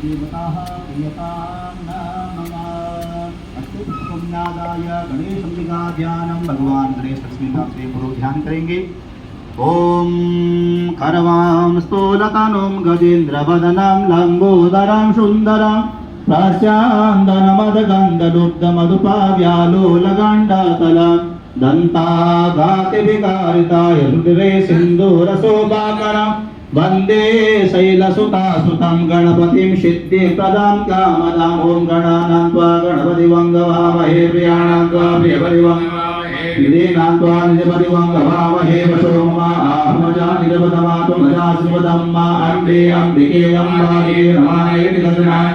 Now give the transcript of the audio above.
देवताः प्रियतां नमः। अस्तु पुष्पम्नादाय गणेशं ध्यानं भगवान गणेश लक्ष्मी नाम से पूर्व ध्यान करेंगे। ओम करवां स्थूलतनुं गजेन्द्रवदनं लंबोदरं सुंदरं प्राच्यान्दनमदगन्धलुब्धमधुपाव्यालोलगण्डातलं दन्ताघातिविकारिताय हृदये सिन्दूरशोभाकरं वंदे शैलसुतासुतं गणपतिं सिद्धिप्रदां कामदां। ओं गणानां त्वा गणपतिं गवामहे प्रियाणां त्वा प्रियपरिवङ्गवामहे निधीनां त्वा निजपरिवङ्गवामहे वशो मम आहमजा निरवदमातु मजाश्रिवदं मा अम्बे अम्बिके अम्बाये नमायति लग्नाय